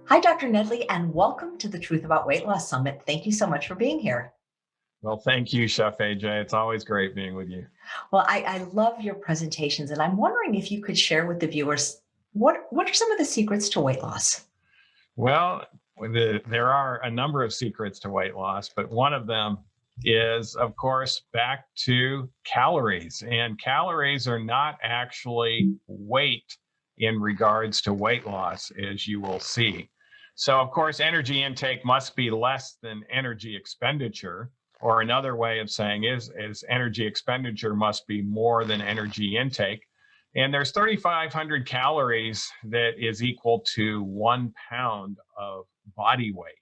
Hi, Dr. Nedley, and welcome to the Truth About Weight Loss Summit. Thank you so much for being here. Well, thank you, Chef AJ. It's always great being with you. Well, I love your presentations, and I'm wondering if you could share with the viewers what are some of the secrets to weight loss? Well, there are a number of secrets to weight loss, but one of them is, of course, back to calories. And calories are not actually weight in regards to weight loss, as you will see. So, of course, energy intake must be less than energy expenditure. Or another way of saying is energy expenditure must be more than energy intake. And there's 3,500 calories that is equal to 1 pound of body weight.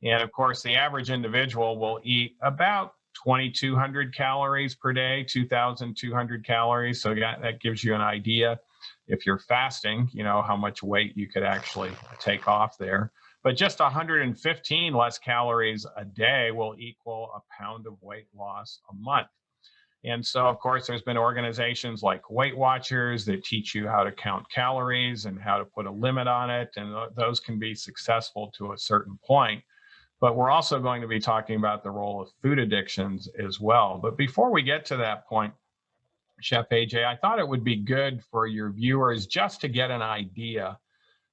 And of course, the average individual will eat about 2,200 calories per day, 2,200 calories. So that gives you an idea. If you're fasting, you know how much weight you could actually take off there. But just 115 less calories a day will equal a pound of weight loss a month. And so, of course, there's been organizations like Weight Watchers that teach you how to count calories and how to put a limit on it. And those can be successful to a certain point. But we're also going to be talking about the role of food addictions as well. But before we get to that point, Chef AJ, I thought it would be good for your viewers just to get an idea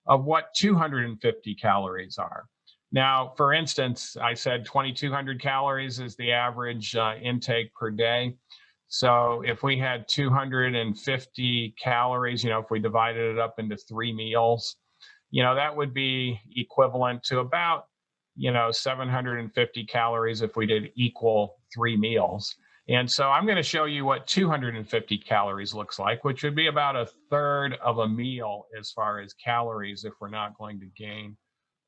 of what 250 calories are. Now, for instance, I said 2,200 calories is the average intake per day. So if we had 250 calories, if we divided it up into 3 meals, that would be equivalent to about, 750 calories if we did equal 3 meals. And so I'm going to show you what 250 calories looks like, which would be about a third of a meal as far as calories if we're not going to gain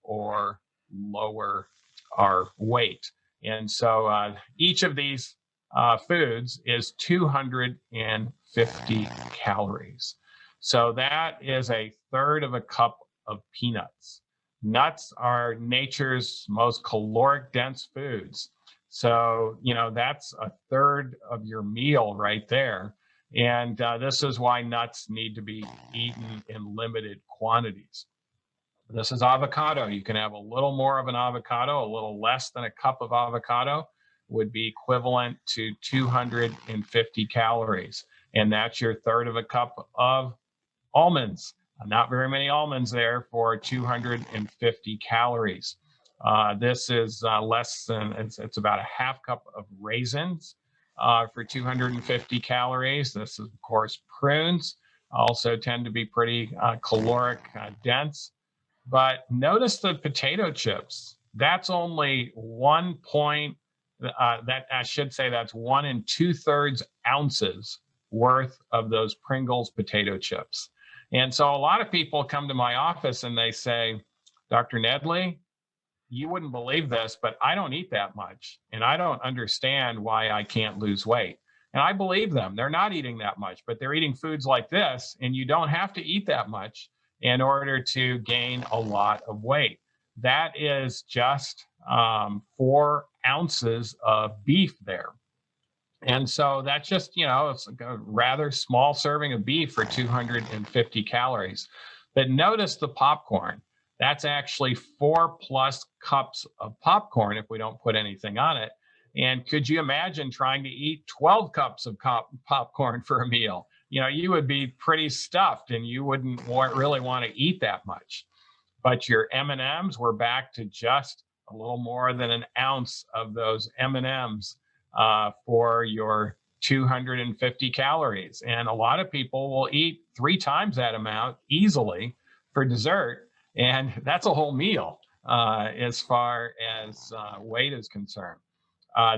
or lower our weight. And so each of these foods is 250 calories. So that is a third of a cup of peanuts. Nuts are nature's most caloric dense foods. So, that's a third of your meal right there. And this is why nuts need to be eaten in limited quantities. This is avocado. You can have a little more of an avocado, a little less than a cup of avocado would be equivalent to 250 calories. And that's your third of a cup of almonds. Not very many almonds there for 250 calories. This is less than, it's about a half cup of raisins for 250 calories. This is, of course, prunes also tend to be pretty caloric dense. But notice the potato chips. That's only 1 that's 1 2/3 ounces worth of those Pringles potato chips. And so a lot of people come to my office and they say, Dr. Nedley, you wouldn't believe this, but I don't eat that much. And I don't understand why I can't lose weight. And I believe them. They're not eating that much, but they're eating foods like this. And you don't have to eat that much in order to gain a lot of weight. That is just 4 ounces of beef there. And so that's just, it's like a rather small serving of beef for 250 calories. But notice the popcorn. That's actually 4+ cups of popcorn if we don't put anything on it. And could you imagine trying to eat 12 cups of popcorn for a meal? You would be pretty stuffed and you wouldn't really want to eat that much. But your M&Ms, we're back to just a little more than an ounce of those M&Ms for your 250 calories. And a lot of people will eat 3 times that amount easily for dessert. And that's a whole meal as far as weight is concerned.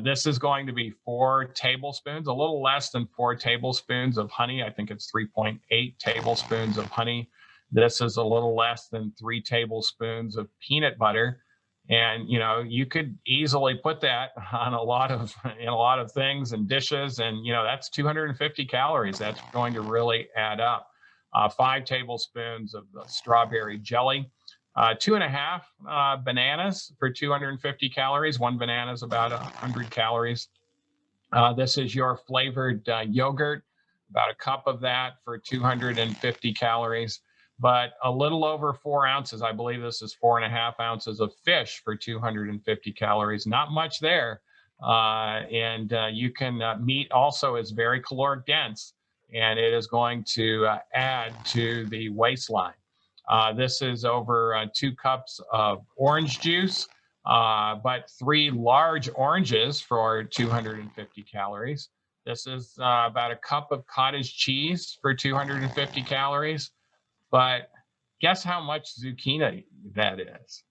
This is going to be 4 tablespoons, a little less than 4 tablespoons of honey. I think it's 3.8 tablespoons of honey. This is a little less than 3 tablespoons of peanut butter. And, you could easily put that on in a lot of things and dishes. And, that's 250 calories. That's going to really add up. 5 tablespoons of the strawberry jelly. 2.5 bananas for 250 calories. 1 banana is about 100 calories. This is your flavored yogurt, about a cup of that for 250 calories. but a little over 4 ounces. I believe this is 4.5 ounces of fish for 250 calories. Not much there. You can, meat also is very caloric dense, and it is going to add to the waistline. This is over 2 cups of orange juice, but 3 large oranges for 250 calories. This is about a cup of cottage cheese for 250 calories. But guess how much zucchini that is?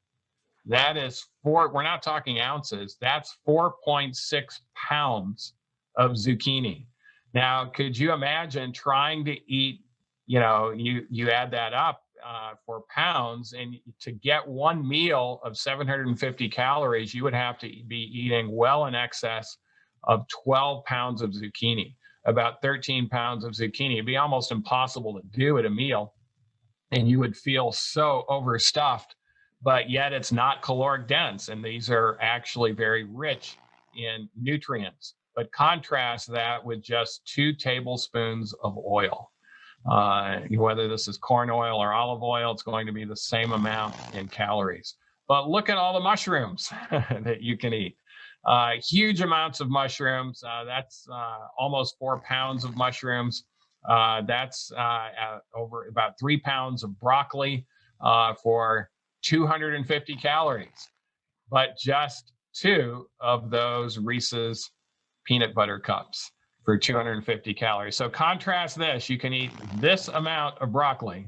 That is we're not talking ounces, that's 4.6 pounds of zucchini. Now, could you imagine trying to eat, you add that up for pounds, and to get one meal of 750 calories, you would have to be eating well in excess of 12 pounds of zucchini, about 13 pounds of zucchini. It'd be almost impossible to do at a meal, and you would feel so overstuffed, but yet it's not caloric dense. And these are actually very rich in nutrients. But contrast that with just 2 tablespoons of oil. Whether this is corn oil or olive oil, it's going to be the same amount in calories. But look at all the mushrooms that you can eat. Huge amounts of mushrooms. That's almost 4 pounds of mushrooms. That's over about 3 pounds of broccoli for 250 calories. But just 2 of those Reese's peanut butter cups for 250 calories. So contrast this. You can eat this amount of broccoli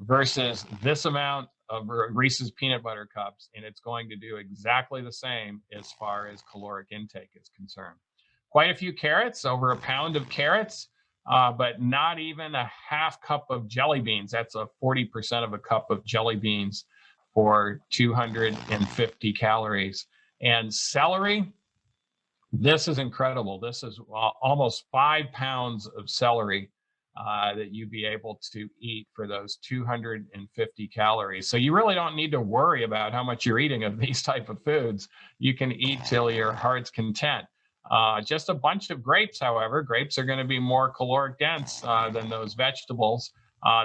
versus this amount of Reese's peanut butter cups, and it's going to do exactly the same as far as caloric intake is concerned. Quite a few carrots, over a pound of carrots, but not even a half cup of jelly beans. That's a 40% of a cup of jelly beans for 250 calories. And celery, this is incredible. This is almost 5 pounds of celery that you'd be able to eat for those 250 calories. So you really don't need to worry about how much you're eating of these type of foods. You can eat till your heart's content. Just a bunch of grapes, however. Grapes are going to be more caloric dense than those vegetables.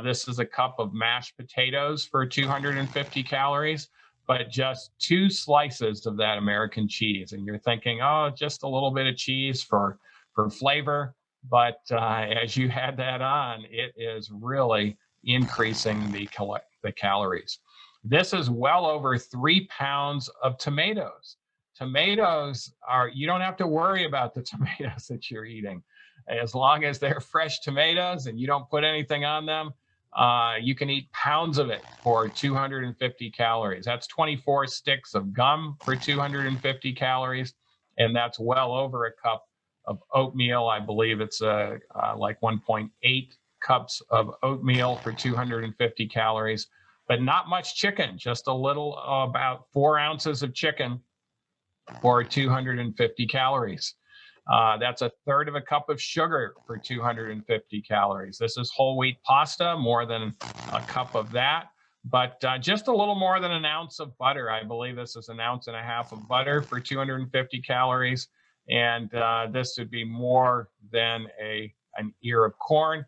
This is a cup of mashed potatoes for 250 calories, but just 2 slices of that American cheese. And you're thinking, oh, just a little bit of cheese for flavor. But as you add that on, it is really increasing the calories. This is well over 3 pounds of tomatoes. Tomatoes you don't have to worry about the tomatoes that you're eating. As long as they're fresh tomatoes and you don't put anything on them, you can eat pounds of it for 250 calories. That's 24 sticks of gum for 250 calories. And that's well over a cup of oatmeal. I believe it's like 1.8 cups of oatmeal for 250 calories, but not much chicken, just a little, about 4 ounces of chicken for 250 calories. That's a third of a cup of sugar for 250 calories. This is whole wheat pasta, more than a cup of that, but just a little more than an ounce of butter. I believe this is 1.5 ounces of butter for 250 calories. And this would be more than an ear of corn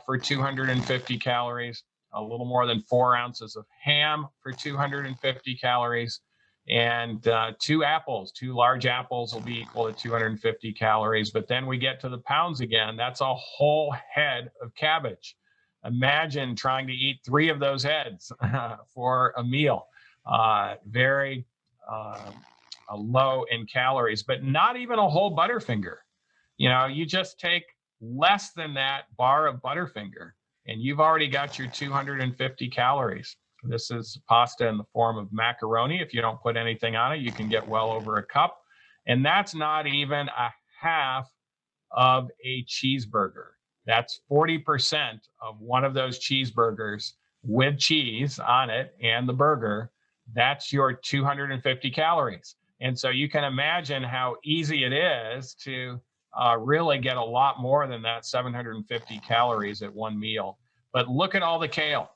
for 250 calories, a little more than 4 ounces of ham for 250 calories. And 2 apples, 2 large apples will be equal to 250 calories. But then we get to the pounds again. That's a whole head of cabbage. Imagine trying to eat 3 of those heads for a meal. Very low in calories, but not even a whole Butterfinger. You just take less than that bar of Butterfinger, and you've already got your 250 calories. This is pasta in the form of macaroni. If you don't put anything on it, you can get well over a cup. And that's not even a half of a cheeseburger. That's 40% of one of those cheeseburgers with cheese on it and the burger. That's your 250 calories. And so you can imagine how easy it is to really get a lot more than that 750 calories at one meal. But look at all the kale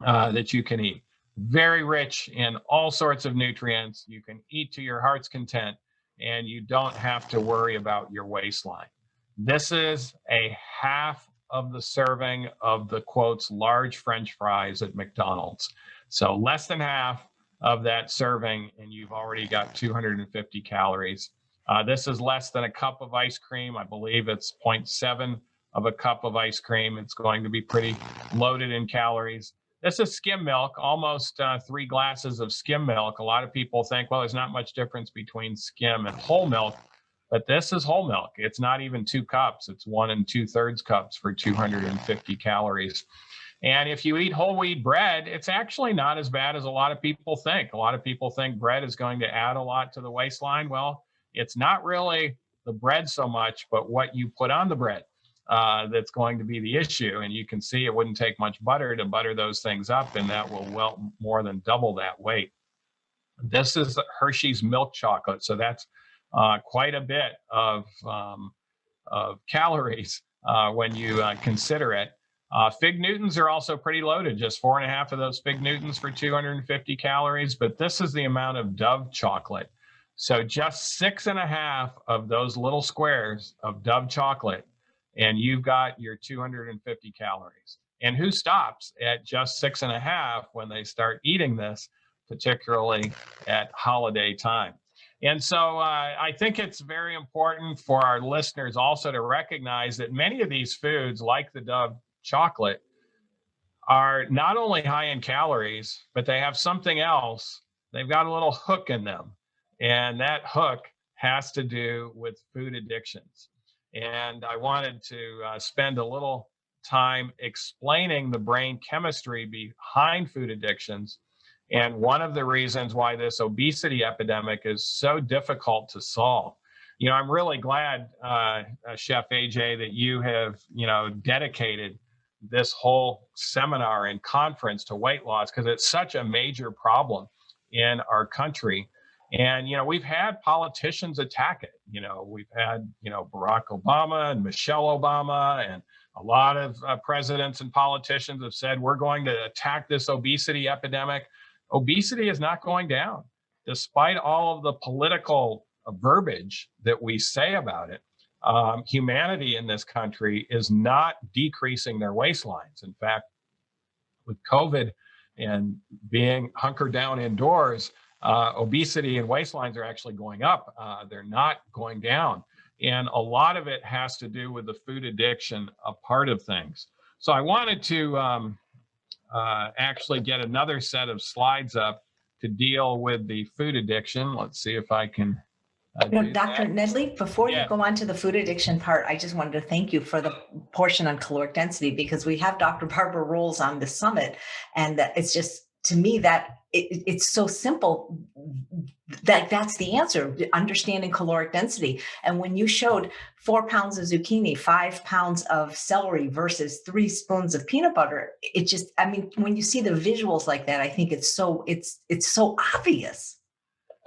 that you can eat. Very rich in all sorts of nutrients. You can eat to your heart's content, and you don't have to worry about your waistline. This is a half of the serving of the quotes large French fries at McDonald's. So less than half of that serving, and you've already got 250 calories. This is less than a cup of ice cream. I believe it's 0.7 of a cup of ice cream. It's going to be pretty loaded in calories. This is skim milk, almost 3 glasses of skim milk. A lot of people think, well, there's not much difference between skim and whole milk, but this is whole milk. It's not even 2 cups. It's 1 2/3 cups for 250 calories. And if you eat whole wheat bread, it's actually not as bad as a lot of people think. A lot of people think bread is going to add a lot to the waistline. Well, it's not really the bread so much, but what you put on the bread that's going to be the issue. And you can see it wouldn't take much butter to butter those things up, and that will well more than double that weight. This is Hershey's milk chocolate, so that's quite a bit of calories when you consider it. Fig Newtons are also pretty loaded, just 4.5 of those Fig Newtons for 250 calories, but this is the amount of Dove chocolate. So just 6.5 of those little squares of Dove chocolate, and you've got your 250 calories. And who stops at just 6.5 when they start eating this, particularly at holiday time? And so I think it's very important for our listeners also to recognize that many of these foods, like the Dove chocolate, are not only high in calories, but they have something else. They've got a little hook in them. And that hook has to do with food addictions. And I wanted to spend a little time explaining the brain chemistry behind food addictions. And one of the reasons why this obesity epidemic is so difficult to solve. You know, I'm really glad, Chef AJ, that you have, dedicated this whole seminar and conference to weight loss, because it's such a major problem in our country. And, we've had politicians attack it. We've had, Barack Obama and Michelle Obama, and a lot of presidents and politicians have said, we're going to attack this obesity epidemic. Obesity is not going down, despite all of the political verbiage that we say about it. Humanity in this country is not decreasing their waistlines. In fact, with COVID and being hunkered down indoors, obesity and waistlines are actually going up. They're not going down. And a lot of it has to do with the food addiction, a part of things. So I wanted to actually get another set of slides up to deal with the food addiction. Let's see if I can Dr. Nedley, before Yeah. you go on to the food addiction part, I just wanted to thank you for the portion on caloric density, because we have Dr. Barbara Rolls on the summit, and it's just, to me, that it's so simple that that's the answer, understanding caloric density. And when you showed 4 pounds of zucchini, 5 pounds of celery versus 3 spoons of peanut butter, it just, when you see the visuals like that, I think it's so obvious.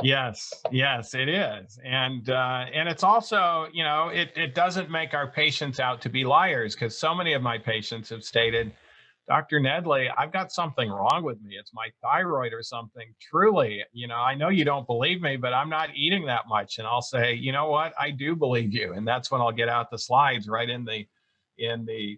Yes, it is. And it's also, it doesn't make our patients out to be liars, because so many of my patients have stated, Dr. Nedley, I've got something wrong with me. It's my thyroid or something. Truly, I know you don't believe me, but I'm not eating that much. And I'll say, you know what? I do believe you. And that's when I'll get out the slides right in the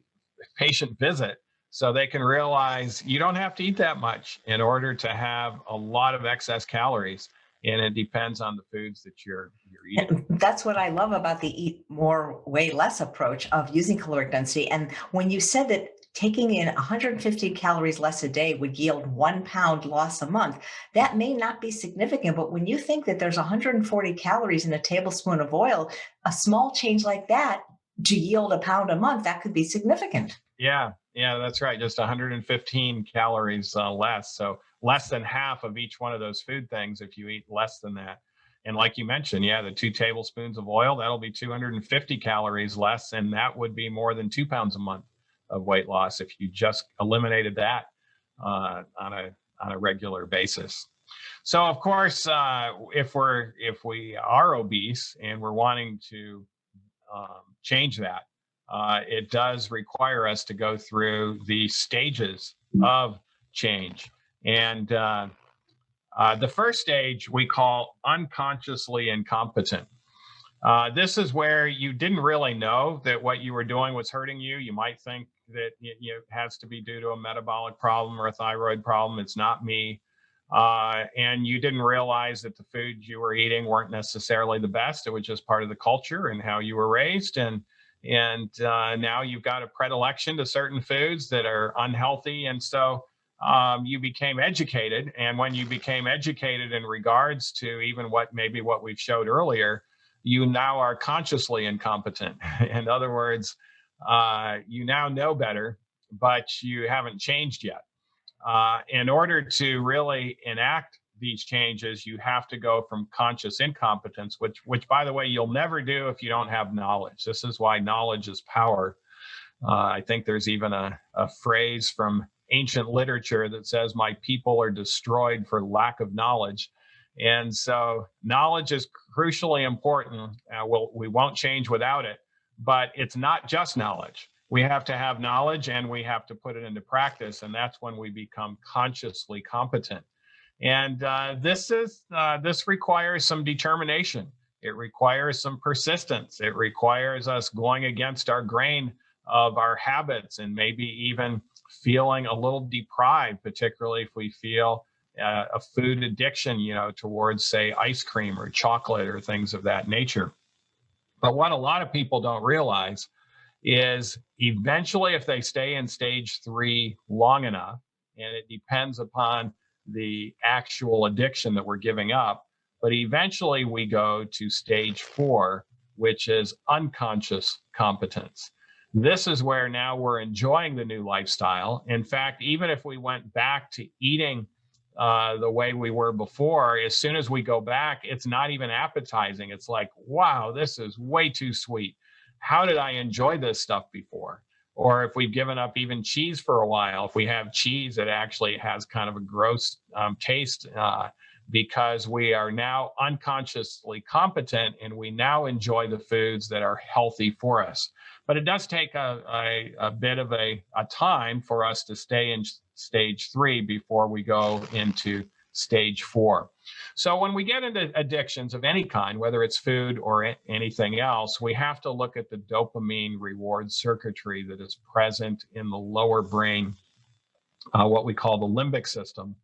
patient visit, so they can realize you don't have to eat that much in order to have a lot of excess calories. And it depends on the foods that you're eating. And that's what I love about the eat more, weigh less approach of using caloric density. And when you said that taking in 150 calories less a day would yield 1 pound loss a month, that may not be significant. But when you think that there's 140 calories in a tablespoon of oil, a small change like that to yield 1 pound a month, that could be significant. Yeah, that's right. Just 115 calories less. So less than half of each one of those food things if you eat less than that. And like you mentioned, the 2 tablespoons of oil, that'll be 250 calories less. And that would be more than 2 pounds a month of weight loss if you just eliminated that on a regular basis. So of course, if we are obese and we're wanting to change that, it does require us to go through the stages of change. And the first stage we call unconsciously incompetent. This is where you didn't really know that what you were doing was hurting you. You might think that it has to be due to a metabolic problem or a thyroid problem. It's not me. And you didn't realize that the foods you were eating weren't necessarily the best. It was just part of the culture and how you were raised. And now you've got a predilection to certain foods that are unhealthy. And so you became educated. And when you became educated in regards to even what we've showed earlier, you now are consciously incompetent. In other words, you now know better, but you haven't changed yet. In order to really enact these changes, you have to go from conscious incompetence, which by the way, you'll never do if you don't have knowledge. This is why knowledge is power. I think there's even a phrase from ancient literature that says, "My people are destroyed for lack of knowledge." And so knowledge is crucially important. We won't change without it, but it's not just knowledge. We have to have knowledge and we have to put it into practice. And that's when we become consciously competent. And this requires some determination. It requires some persistence. It requires us going against our grain of our habits and maybe even feeling a little deprived, particularly if we feel a food addiction, towards, say, ice cream or chocolate or things of that nature. But what a lot of people don't realize is eventually, if they stay in stage 3 long enough, and it depends upon the actual addiction that we're giving up, but eventually we go to stage 4, which is unconscious competence. This is where now we're enjoying the new lifestyle. In fact, even if we went back to eating the way we were before, as soon as we go back, it's not even appetizing. It's like, wow, this is way too sweet. How did I enjoy this stuff before? Or if we've given up even cheese for a while, if we have cheese, it actually has kind of a gross taste because we are now unconsciously competent and we now enjoy the foods that are healthy for us. But it does take a bit of a time for us to stay in stage 3 before we go into stage 4. So when we get into addictions of any kind, whether it's food or anything else, we have to look at the dopamine reward circuitry that is present in the lower brain, what we call the limbic system.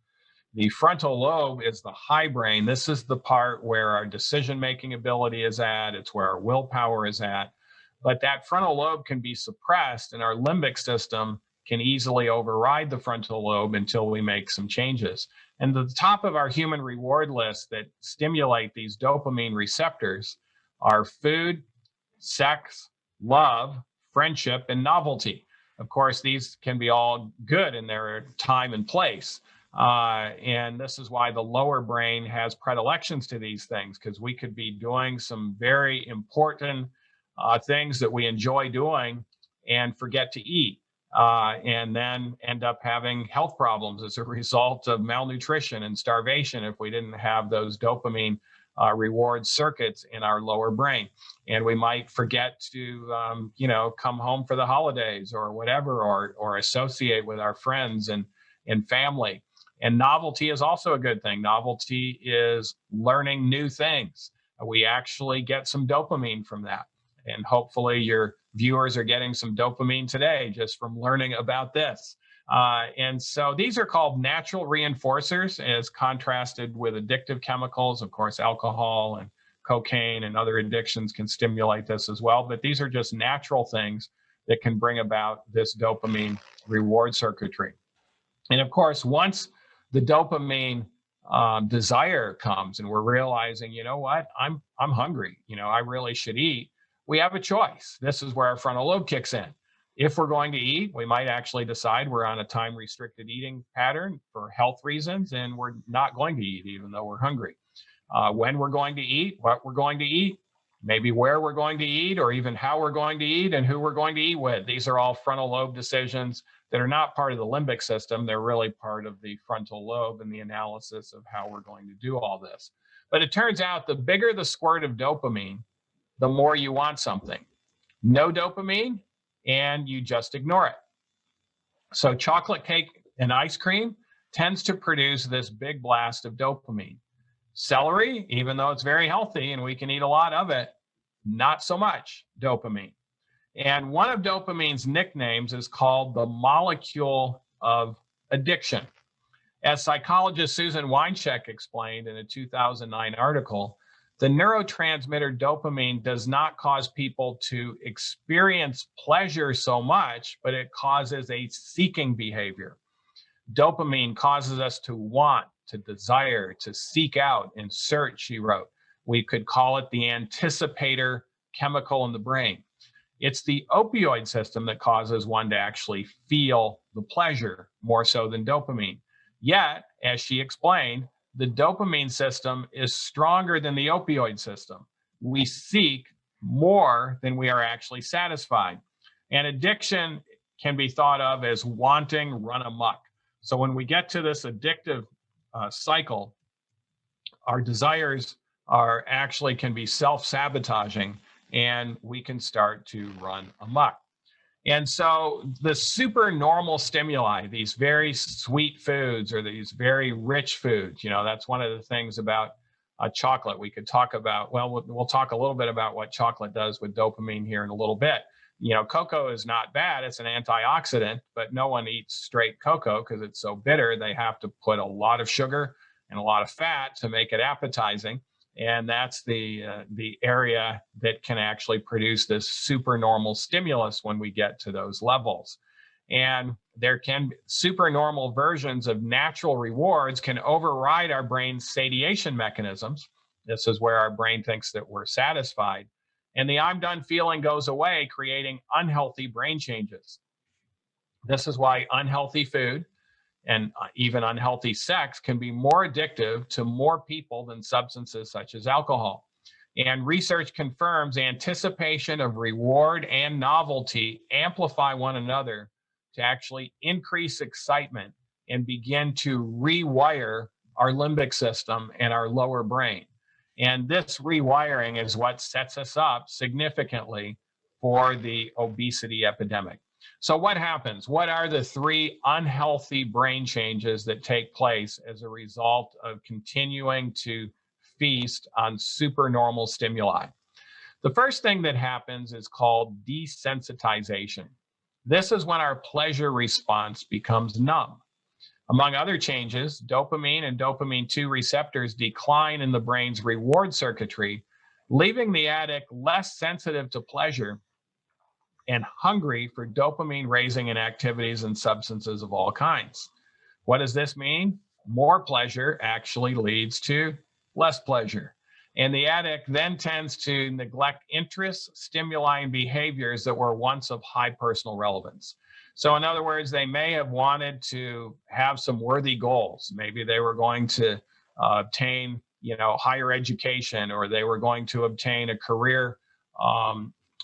The frontal lobe is the high brain. This is the part where our decision-making ability is at. It's where our willpower is at. But that frontal lobe can be suppressed, and our limbic system can easily override the frontal lobe until we make some changes. And the top of our human reward list that stimulate these dopamine receptors are food, sex, love, friendship, and novelty. Of course, these can be all good in their time and place. And this is why the lower brain has predilections to these things, because we could be doing some very important things that we enjoy doing and forget to eat. And then end up having health problems as a result of malnutrition and starvation if we didn't have those dopamine reward circuits in our lower brain. And we might forget to, come home for the holidays or whatever, or associate with our friends and family. And novelty is also a good thing. Novelty is learning new things. We actually get some dopamine from that. And hopefully your viewers are getting some dopamine today just from learning about this. And so these are called natural reinforcers as contrasted with addictive chemicals. Of course, alcohol and cocaine and other addictions can stimulate this as well. But these are just natural things that can bring about this dopamine reward circuitry. And of course, once the dopamine desire comes and we're realizing, you know what, I'm hungry, I really should eat. We have a choice. This is where our frontal lobe kicks in. If we're going to eat, we might actually decide we're on a time-restricted eating pattern for health reasons, and we're not going to eat even though we're hungry. When we're going to eat, what we're going to eat, maybe where we're going to eat, or even how we're going to eat and who we're going to eat with. These are all frontal lobe decisions that are not part of the limbic system. They're really part of the frontal lobe and the analysis of how we're going to do all this. But it turns out the bigger the squirt of dopamine, the more you want something. No dopamine, and you just ignore it. So chocolate cake and ice cream tends to produce this big blast of dopamine. Celery, even though it's very healthy and we can eat a lot of it, not so much dopamine. And one of dopamine's nicknames is called the molecule of addiction. As psychologist Susan Weincheck explained in a 2009 article, the neurotransmitter dopamine does not cause people to experience pleasure so much, but it causes a seeking behavior. Dopamine causes us to want, to desire, to seek out and search, she wrote. We could call it the anticipator chemical in the brain. It's the opioid system that causes one to actually feel the pleasure more so than dopamine. Yet, as she explained, the dopamine system is stronger than the opioid system. We seek more than we are actually satisfied. And addiction can be thought of as wanting run amok. So when we get to this addictive cycle, our desires are actually can be self-sabotaging, and we can start to run amok. And so the super normal stimuli, these very sweet foods or these very rich foods, that's one of the things about chocolate. We could talk about, we'll talk a little bit about what chocolate does with dopamine here in a little bit. Cocoa is not bad. It's an antioxidant, but no one eats straight cocoa because it's so bitter. They have to put a lot of sugar and a lot of fat to make it appetizing. And that's the area that can actually produce this supernormal stimulus when we get to those levels. And there can be supernormal versions of natural rewards can override our brain's satiation mechanisms. This is where our brain thinks that we're satisfied. And the I'm done feeling goes away, creating unhealthy brain changes. This is why unhealthy food and even unhealthy sex can be more addictive to more people than substances such as alcohol. And research confirms anticipation of reward and novelty amplify one another to actually increase excitement and begin to rewire our limbic system and our lower brain. And this rewiring is what sets us up significantly for the obesity epidemic. So what happens? What are the three unhealthy brain changes that take place as a result of continuing to feast on supernormal stimuli? The first thing that happens is called desensitization. This is when our pleasure response becomes numb. Among other changes, dopamine and dopamine 2 receptors decline in the brain's reward circuitry, leaving the addict less sensitive to pleasure and hungry for dopamine raising in activities and substances of all kinds. What does this mean? More pleasure actually leads to less pleasure. And the addict then tends to neglect interests, stimuli, and behaviors that were once of high personal relevance. So in other words, they may have wanted to have some worthy goals. Maybe they were going to obtain, higher education, or they were going to obtain a career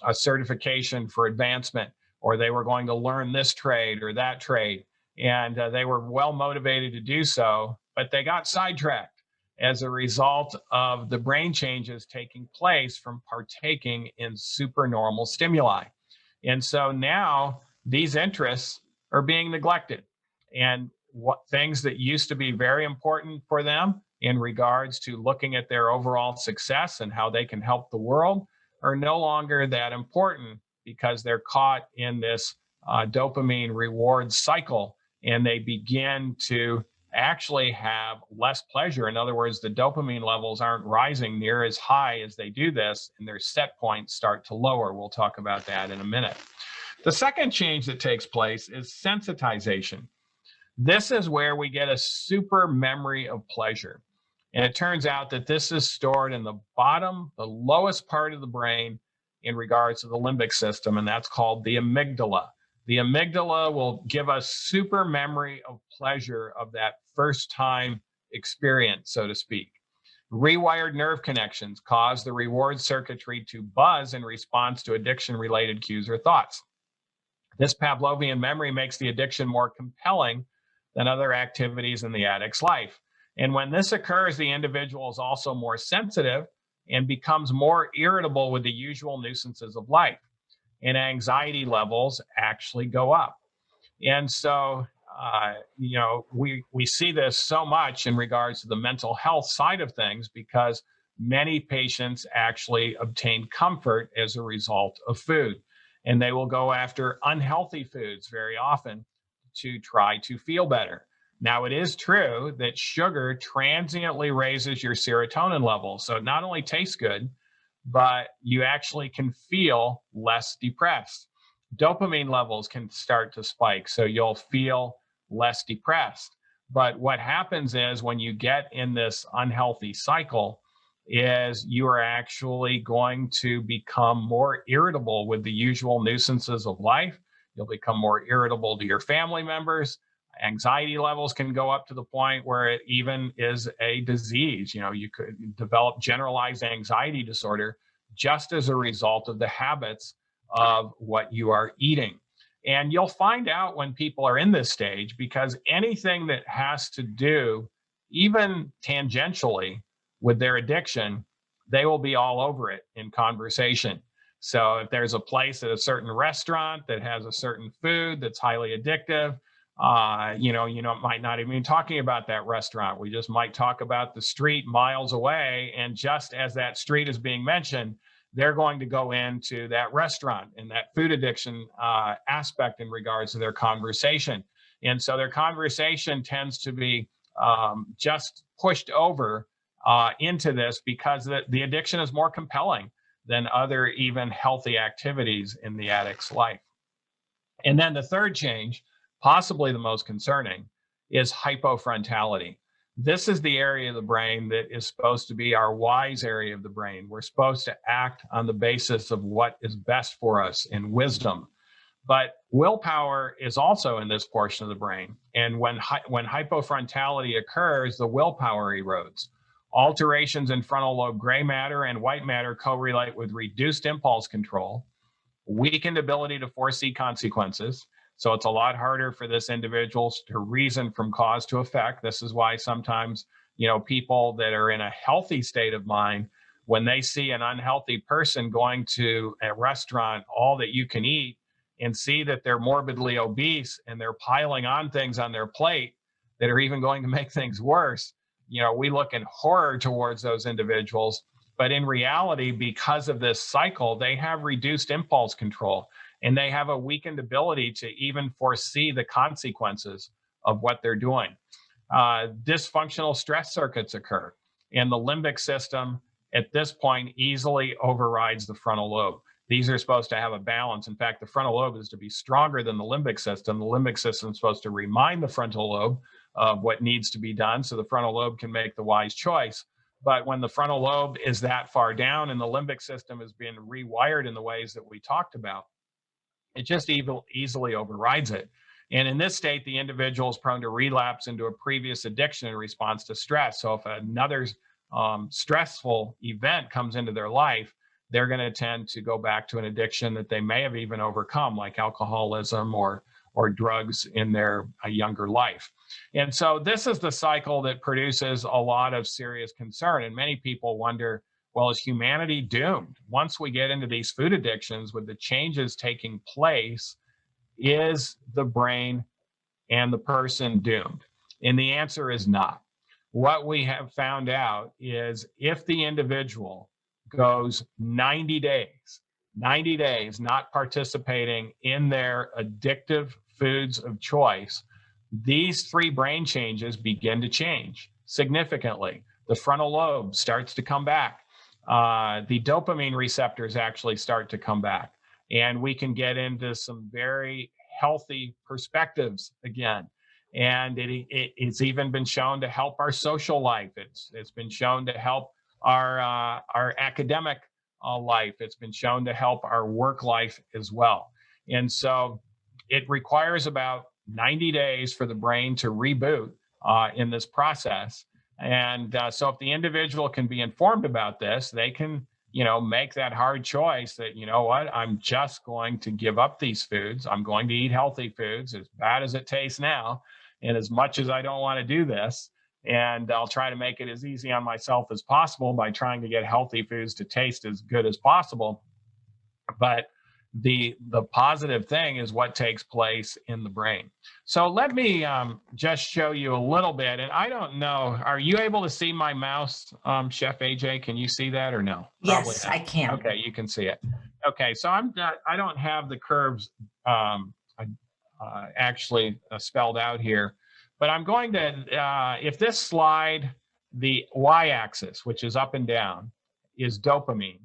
a certification for advancement, or they were going to learn this trade or that trade. And they were well motivated to do so, but they got sidetracked as a result of the brain changes taking place from partaking in supernormal stimuli. And so now these interests are being neglected. And what things that used to be very important for them in regards to looking at their overall success and how they can help the world are no longer that important because they're caught in this dopamine reward cycle, and they begin to actually have less pleasure. In other words, the dopamine levels aren't rising near as high as they do this, and their set points start to lower. We'll talk about that in a minute. The second change that takes place is sensitization. This is where we get a super memory of pleasure. And it turns out that this is stored in the lowest part of the brain in regards to the limbic system, and that's called the amygdala. The amygdala will give us super memory of pleasure of that first time experience, so to speak. Rewired nerve connections cause the reward circuitry to buzz in response to addiction-related cues or thoughts. This Pavlovian memory makes the addiction more compelling than other activities in the addict's life. And when this occurs, the individual is also more sensitive and becomes more irritable with the usual nuisances of life. And anxiety levels actually go up. And so, we see this so much in regards to the mental health side of things because many patients actually obtain comfort as a result of food. And they will go after unhealthy foods very often to try to feel better. Now, it is true that sugar transiently raises your serotonin levels. So it not only tastes good, but you actually can feel less depressed. Dopamine levels can start to spike, so you'll feel less depressed. But what happens is when you get in this unhealthy cycle, is you are actually going to become more irritable with the usual nuisances of life. You'll become more irritable to your family members. Anxiety levels can go up to the point where it even is a disease. You know, you could develop generalized anxiety disorder just as a result of the habits of what you are eating. And you'll find out when people are in this stage, because anything that has to do, even tangentially, with their addiction, they will be all over it in conversation. So if there's a place at a certain restaurant that has a certain food that's highly addictive, might not even be talking about that restaurant. We just might talk about the street miles away. And just as that street is being mentioned, they're going to go into that restaurant and that food addiction aspect in regards to their conversation. And so their conversation tends to be just pushed over into this because the addiction is more compelling than other even healthy activities in the addict's life. And then the third change, possibly the most concerning, is hypofrontality. This is the area of the brain that is supposed to be our wise area of the brain. We're supposed to act on the basis of what is best for us in wisdom. But willpower is also in this portion of the brain. And when hypofrontality occurs, the willpower erodes. Alterations in frontal lobe gray matter and white matter correlate with reduced impulse control, weakened ability to foresee consequences. So it's a lot harder for this individual to reason from cause to effect. This is why sometimes, people that are in a healthy state of mind, when they see an unhealthy person going to a restaurant, all that you can eat, and see that they're morbidly obese and they're piling on things on their plate that are even going to make things worse, we look in horror towards those individuals. But in reality, because of this cycle, they have reduced impulse control and they have a weakened ability to even foresee the consequences of what they're doing. Dysfunctional stress circuits occur, and the limbic system at this point easily overrides the frontal lobe. These are supposed to have a balance. In fact, the frontal lobe is to be stronger than the limbic system. The limbic system is supposed to remind the frontal lobe of what needs to be done so the frontal lobe can make the wise choice. But when the frontal lobe is that far down and the limbic system has been rewired in the ways that we talked about, it just easily overrides it. And in this state, the individual is prone to relapse into a previous addiction in response to stress. So if another stressful event comes into their life, they're going to tend to go back to an addiction that they may have even overcome, like alcoholism or drugs in their younger life. And so this is the cycle that produces a lot of serious concern. And many people wonder, well, is humanity doomed? Once we get into these food addictions with the changes taking place, is the brain and the person doomed? And the answer is not. What we have found out is if the individual goes 90 days not participating in their addictive foods of choice, these three brain changes begin to change significantly. The frontal lobe starts to come back. The dopamine receptors actually start to come back. And we can get into some very healthy perspectives again. And it's even been shown to help our social life. It's been shown to help our academic life. It's been shown to help our work life as well. And so it requires about 90 days for the brain to reboot in this process. And so if the individual can be informed about this, they can, make that hard choice that, I'm just going to give up these foods. I'm going to eat healthy foods, as bad as it tastes now. And as much as I don't want to do this, and I'll try to make it as easy on myself as possible by trying to get healthy foods to taste as good as possible. But, the positive thing is what takes place in the brain. So let me just show you a little bit. And I don't know, are you able to see my mouse, Chef AJ? Can you see that or no? Probably Yes, not. I can. Okay, you can see it. Okay, so I don't have the curves actually spelled out here, but I'm going to, if this slide, the y-axis, which is up and down, is dopamine,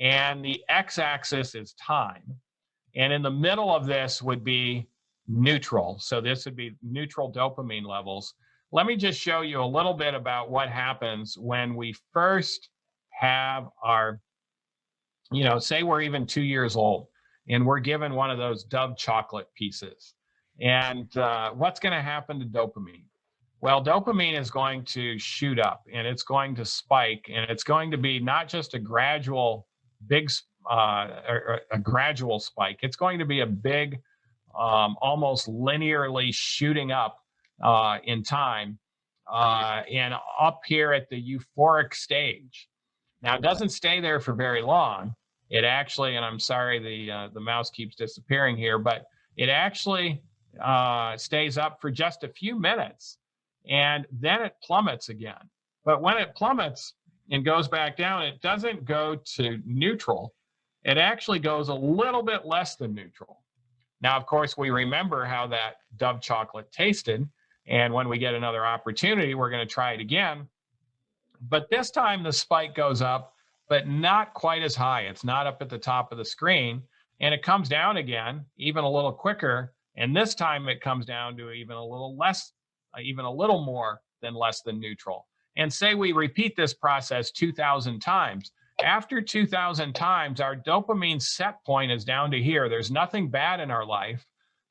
and the x-axis is time. And in the middle of this would be neutral. So this would be neutral dopamine levels. Let me just show you a little bit about what happens when we first have our, say we're even 2 years old and we're given one of those Dove chocolate pieces. And what's going to happen to dopamine? Well, dopamine is going to shoot up and it's going to spike, and it's going to be not just a gradual big a gradual spike. It's going to be a big, almost linearly shooting up in time and up here at the euphoric stage. Now, it doesn't stay there for very long. It actually, and I'm sorry the mouse keeps disappearing here, but it actually stays up for just a few minutes, and then it plummets again. But when it plummets and goes back down, it doesn't go to neutral. It actually goes a little bit less than neutral. Now, of course, we remember how that Dove chocolate tasted, and when we get another opportunity, we're going to try it again. But this time the spike goes up, but not quite as high. It's not up at the top of the screen, and it comes down again, even a little quicker. And this time it comes down to even a little less, even a little more than less than neutral. And say we repeat this process 2,000 times. After 2,000 times, our dopamine set point is down to here. There's nothing bad in our life,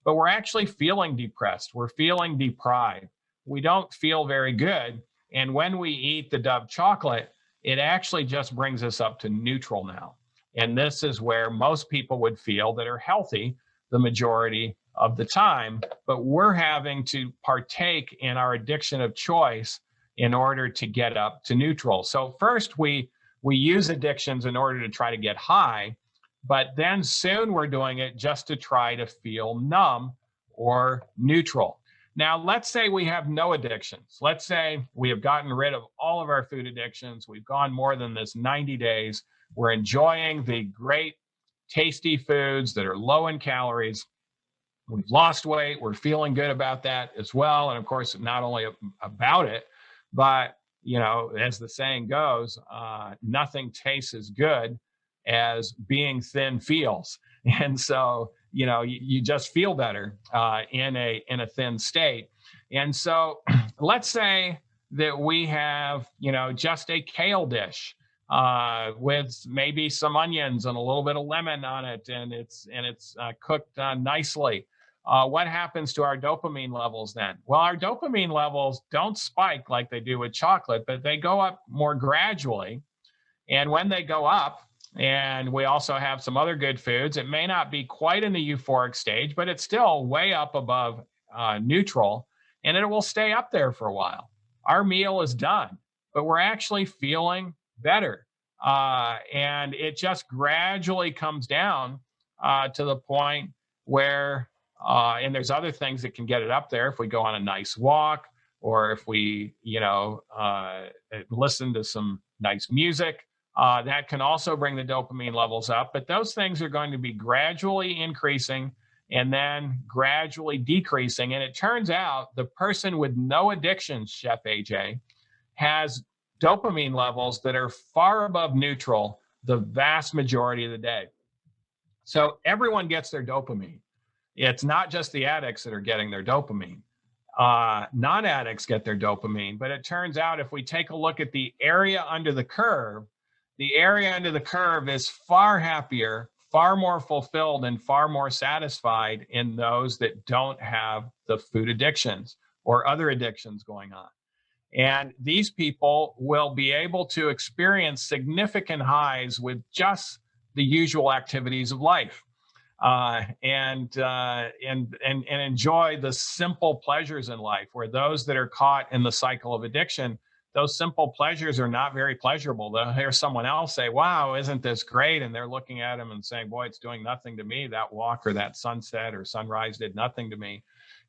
but we're actually feeling depressed. We're feeling deprived. We don't feel very good. And when we eat the Dove chocolate, it actually just brings us up to neutral now. And this is where most people would feel that are healthy the majority of the time, but we're having to partake in our addiction of choice in order to get up to neutral. So first we use addictions in order to try to get high, but then soon we're doing it just to try to feel numb or neutral. Now, let's say we have no addictions. Let's say we have gotten rid of all of our food addictions. We've gone more than this 90 days. We're enjoying the great, tasty foods that are low in calories. We've lost weight. We're feeling good about that as well. And of course, not only about it, but, as the saying goes, nothing tastes as good as being thin feels. And so, you just feel better in a thin state. And so let's say that we have, just a kale dish with maybe some onions and a little bit of lemon on it, and it's cooked nicely. What happens to our dopamine levels then? Well, our dopamine levels don't spike like they do with chocolate, but they go up more gradually. And when they go up, and we also have some other good foods, it may not be quite in the euphoric stage, but it's still way up above neutral, and it will stay up there for a while. Our meal is done, but we're actually feeling better. And it just gradually comes down to the point where, and there's other things that can get it up there. If we go on a nice walk, or if we, listen to some nice music, that can also bring the dopamine levels up. But those things are going to be gradually increasing and then gradually decreasing. And it turns out the person with no addictions, Chef AJ, has dopamine levels that are far above neutral the vast majority of the day. So everyone gets their dopamine. It's not just the addicts that are getting their dopamine. Non-addicts get their dopamine. But it turns out if we take a look at the area under the curve is far happier, far more fulfilled, and far more satisfied in those that don't have the food addictions or other addictions going on. And these people will be able to experience significant highs with just the usual activities of life, and enjoy the simple pleasures in life, where those that are caught in the cycle of addiction, those simple pleasures are not very pleasurable. They'll hear someone else say, wow, isn't this great? And they're looking at them and saying, boy, it's doing nothing to me. That walk or that sunset or sunrise did nothing to me.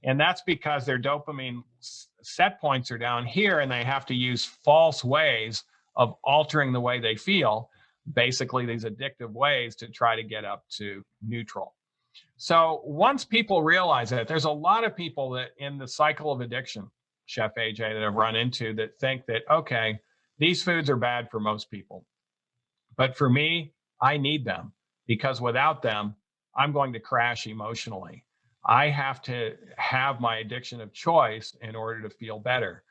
And that's because their dopamine set points are down here, and they have to use false ways of altering the way they feel, basically these addictive ways, to try to get up to neutral. So once people realize that, there's a lot of people that in the cycle of addiction, Chef AJ, that I've run into that think that, okay, these foods are bad for most people, but for me, I need them, because without them, I'm going to crash emotionally. I have to have my addiction of choice in order to feel better.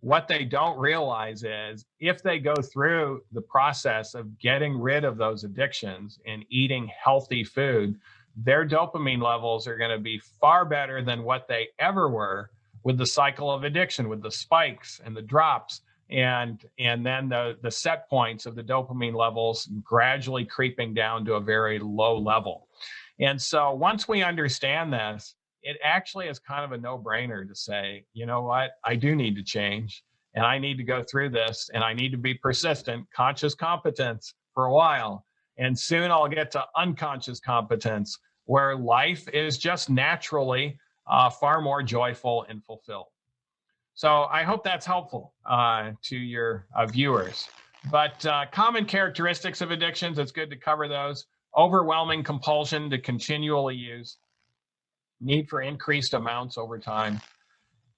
What they don't realize is if they go through the process of getting rid of those addictions and eating healthy food, their dopamine levels are going to be far better than what they ever were with the cycle of addiction, with the spikes and the drops, and then the set points of the dopamine levels gradually creeping down to a very low level. And so once we understand this, it actually is kind of a no-brainer to say, you know what, I do need to change, and I need to go through this, and I need to be persistent, conscious competence for a while. And soon I'll get to unconscious competence, where life is just naturally far more joyful and fulfilled. So I hope that's helpful to your viewers. But common characteristics of addictions, it's good to cover those. Overwhelming compulsion to continually use, need for increased amounts over time.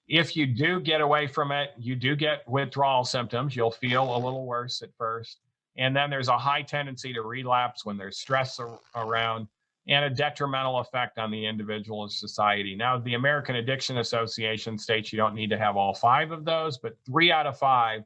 If you do get away from it, you do get withdrawal symptoms. You'll feel a little worse at first. And then there's a high tendency to relapse when there's stress around, and a detrimental effect on the individual and society. Now, the American Addiction Association states you don't need to have all 5 of those, but 3 out of 5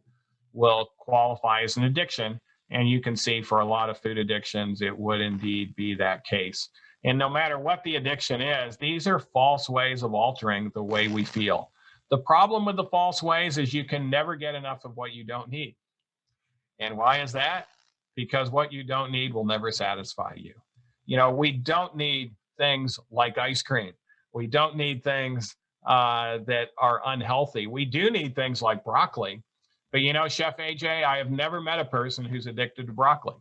will qualify as an addiction. And you can see for a lot of food addictions, it would indeed be that case. And no matter what the addiction is, these are false ways of altering the way we feel. The problem with the false ways is you can never get enough of what you don't need. And why is that? Because what you don't need will never satisfy you. You know, we don't need things like ice cream. We don't need things that are unhealthy. We do need things like broccoli. But you know, Chef AJ, I have never met a person who's addicted to broccoli.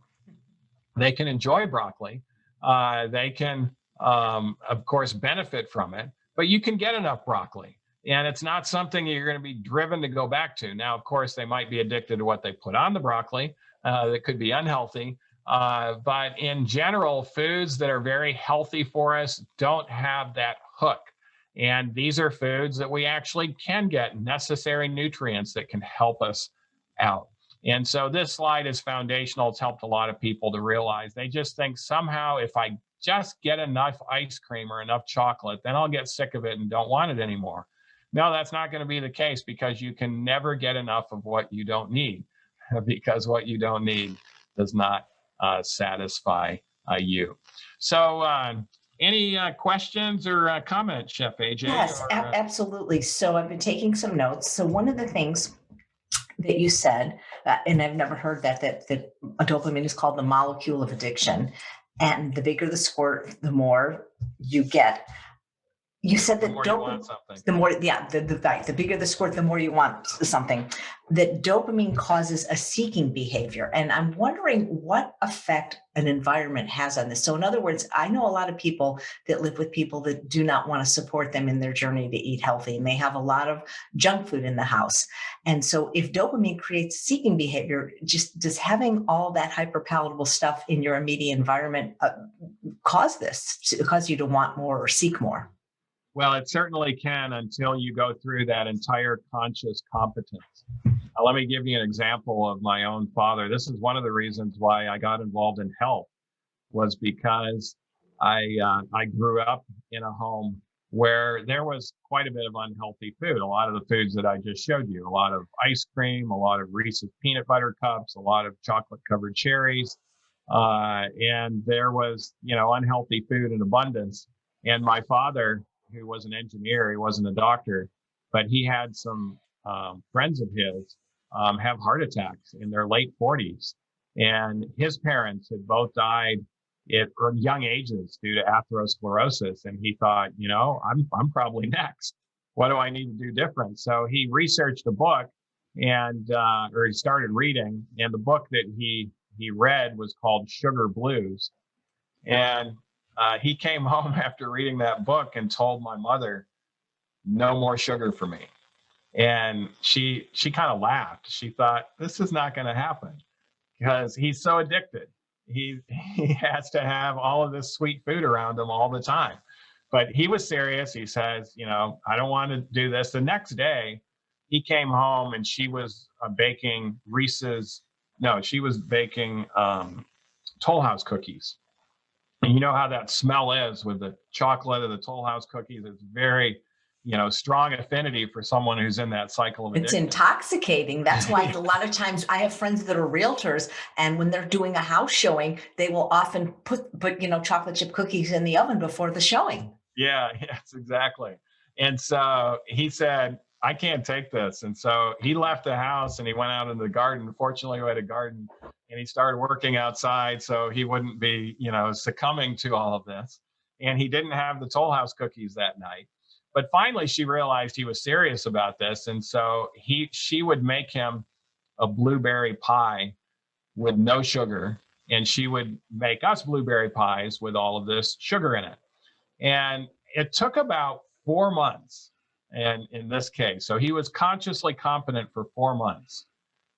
They can enjoy broccoli. They can, of course, benefit from it, but you can get enough broccoli. And it's not something you're going to be driven to go back to. Now, of course, they might be addicted to what they put on the broccoli that could be unhealthy. But in general, foods that are very healthy for us don't have that hook. And these are foods that we actually can get necessary nutrients that can help us out. And so this slide is foundational. It's helped a lot of people to realize they just think somehow if I just get enough ice cream or enough chocolate, then I'll get sick of it and don't want it anymore. No, that's not going to be the case, because you can never get enough of what you don't need, because what you don't need does not satisfy you. So any questions or comments, Chef AJ? Yes, absolutely. So I've been taking some notes. So one of the things that you said, and I've never heard that dopamine is called the molecule of addiction, and the bigger the squirt, the more you get. You said that the bigger the squirt, the more you want something. That dopamine causes a seeking behavior. And I'm wondering what effect an environment has on this. So in other words, I know a lot of people that live with people that do not want to support them in their journey to eat healthy, and they have a lot of junk food in the house. And so if dopamine creates seeking behavior, just does having all that hyperpalatable stuff in your immediate environment cause you to want more or seek more? Well, it certainly can, until you go through that entire conscious competence. Let me give you an example of my own father. This is one of the reasons why I got involved in health, was because I grew up in a home where there was quite a bit of unhealthy food. A lot of the foods that I just showed you, a lot of ice cream, a lot of Reese's peanut butter cups, a lot of chocolate covered cherries. And there was, unhealthy food in abundance. And my father, who was an engineer, he wasn't a doctor, but he had some friends of his have heart attacks in their late 40s. And his parents had both died at young ages due to atherosclerosis. And he thought, I'm probably next. What do I need to do different? So he researched a book and or he started reading, and the book that he read was called Sugar Blues. And he came home after reading that book and told my mother, "No more sugar for me." And she kind of laughed. She thought, this is not going to happen because he's so addicted. He has to have all of this sweet food around him all the time. But he was serious. He says, I don't want to do this. The next day, he came home and she was baking Reese's. No, she was baking Toll House cookies. And you know how that smell is with the chocolate of the Toll House cookies. It's very, strong affinity for someone who's in that cycle of It's addiction. intoxicating. That's why a lot of times I have friends that are realtors, and when they're doing a house showing, they will often put chocolate chip cookies in the oven before the showing. Yeah, yes, exactly. And so he said, I can't take this. And so he left the house and he went out into the garden. Fortunately, we had a garden, and he started working outside so he wouldn't be, succumbing to all of this. And he didn't have the Toll House cookies that night. But finally, she realized he was serious about this. And so she would make him a blueberry pie with no sugar. And she would make us blueberry pies with all of this sugar in it. And it took about 4 months. And in this case, so he was consciously competent for 4 months.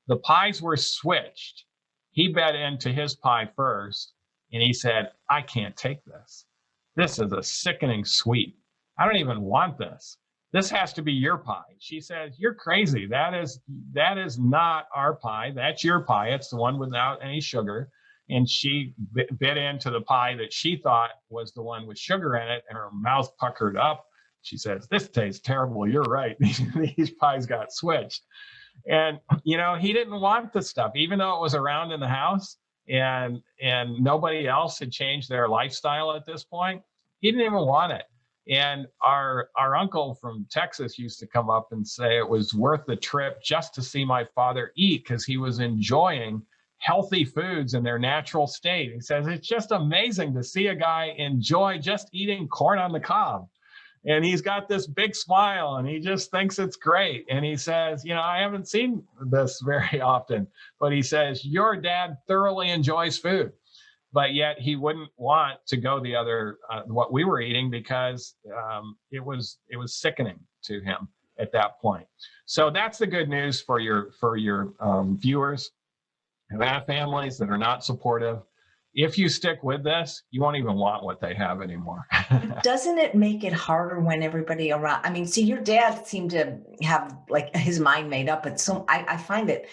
The pies were switched. He bit into his pie first and he said, I can't take this. This is a sickening sweet. I don't even want this. This has to be your pie. She says, you're crazy. That is not our pie. That's your pie. It's the one without any sugar. And she bit into the pie that she thought was the one with sugar in it, and her mouth puckered up. She says, this tastes terrible. You're right. These pies got switched. And, he didn't want the stuff, even though it was around in the house and nobody else had changed their lifestyle at this point. He didn't even want it. And our uncle from Texas used to come up and say it was worth the trip just to see my father eat, because he was enjoying healthy foods in their natural state. He says, it's just amazing to see a guy enjoy just eating corn on the cob. And he's got this big smile and he just thinks it's great. And he says, I haven't seen this very often, but he says, your dad thoroughly enjoys food. But yet he wouldn't want to go the other, what we were eating, because it was sickening to him at that point. So that's the good news for your viewers who have families that are not supportive. If you stick with this, you won't even want what they have anymore. Doesn't it make it harder when everybody around? I mean, see, your dad seemed to have like his mind made up, but so I find that,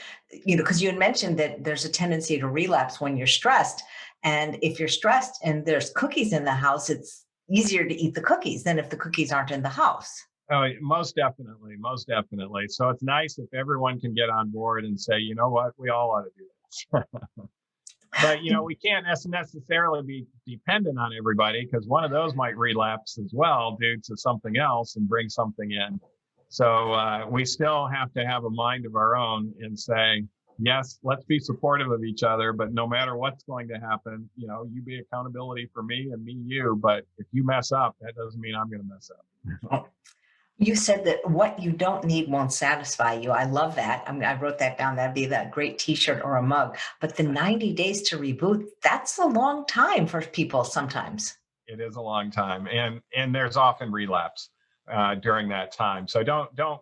because you had mentioned that there's a tendency to relapse when you're stressed. And if you're stressed and there's cookies in the house, it's easier to eat the cookies than if the cookies aren't in the house. Oh, most definitely. Most definitely. So it's nice if everyone can get on board and say, you know what, we all ought to do this. But, we can't necessarily be dependent on everybody, because one of those might relapse as well due to something else and bring something in. So we still have to have a mind of our own and say, yes, let's be supportive of each other. But no matter what's going to happen, you be accountability for me and me, you. But if you mess up, that doesn't mean I'm going to mess up. You said that what you don't need won't satisfy you. I love that. I mean, I wrote that down. That'd be that great t-shirt or a mug. But the 90 days to reboot, that's a long time for people sometimes. It is a long time. And there's often relapse during that time. So don't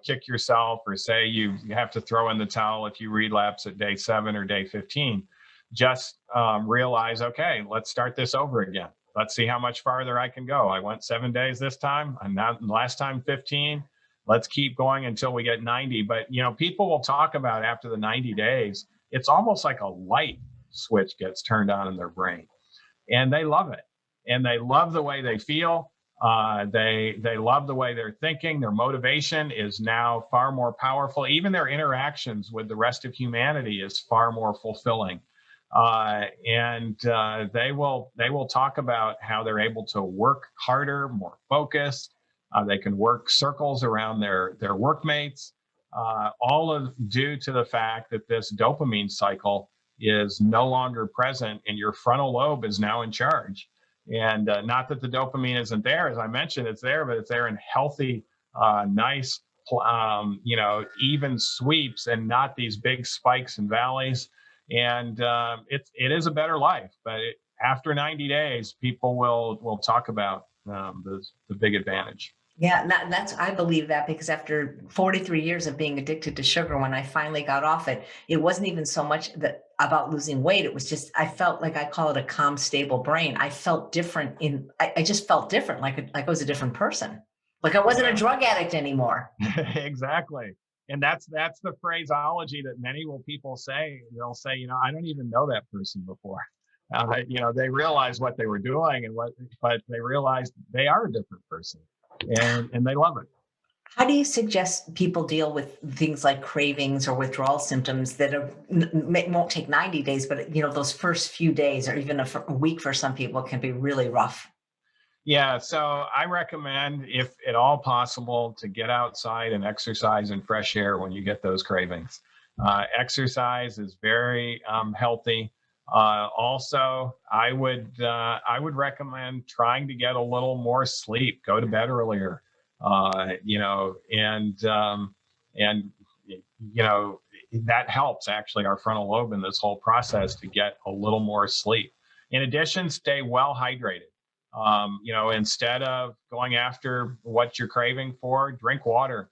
kick yourself or say you have to throw in the towel if you relapse at day 7 or day 15. Just realize, okay, let's start this over again. Let's see how much farther I can go. I went 7 days this time. I'm not last time 15. Let's keep going until we get 90. But people will talk about after the 90 days, it's almost like a light switch gets turned on in their brain, and they love it. And they love the way they feel. They love the way they're thinking. Their motivation is now far more powerful. Even their interactions with the rest of humanity is far more fulfilling. And they will talk about how they're able to work harder, more focused. They can work circles around their workmates, all of due to the fact that this dopamine cycle is no longer present and your frontal lobe is now in charge. And not that the dopamine isn't there, as I mentioned, it's there, but it's there in healthy, nice, even sweeps and not these big spikes and valleys. And it is a better life. But after 90 days, people will talk about the big advantage. Yeah, that's I believe that because after 43 years of being addicted to sugar, when I finally got off it, it wasn't even so much that about losing weight. It was just I felt like I call it a calm, stable brain. I felt different I just felt different, like I was a different person. Like I wasn't a Yeah. drug addict anymore. Exactly. And that's the phraseology that many will people say. They'll say, I don't even know that person before. They realize what they were doing but they realized they are a different person, and they love it. How do you suggest people deal with things like cravings or withdrawal symptoms that won't take 90 days, but those first few days or even a week for some people can be really rough? Yeah, so I recommend, if at all possible, to get outside and exercise in fresh air when you get those cravings. Exercise is very healthy. Also, I would recommend trying to get a little more sleep. Go to bed earlier. And that helps actually our frontal lobe in this whole process to get a little more sleep. In addition, stay well hydrated. Instead of going after what you're craving for, drink water.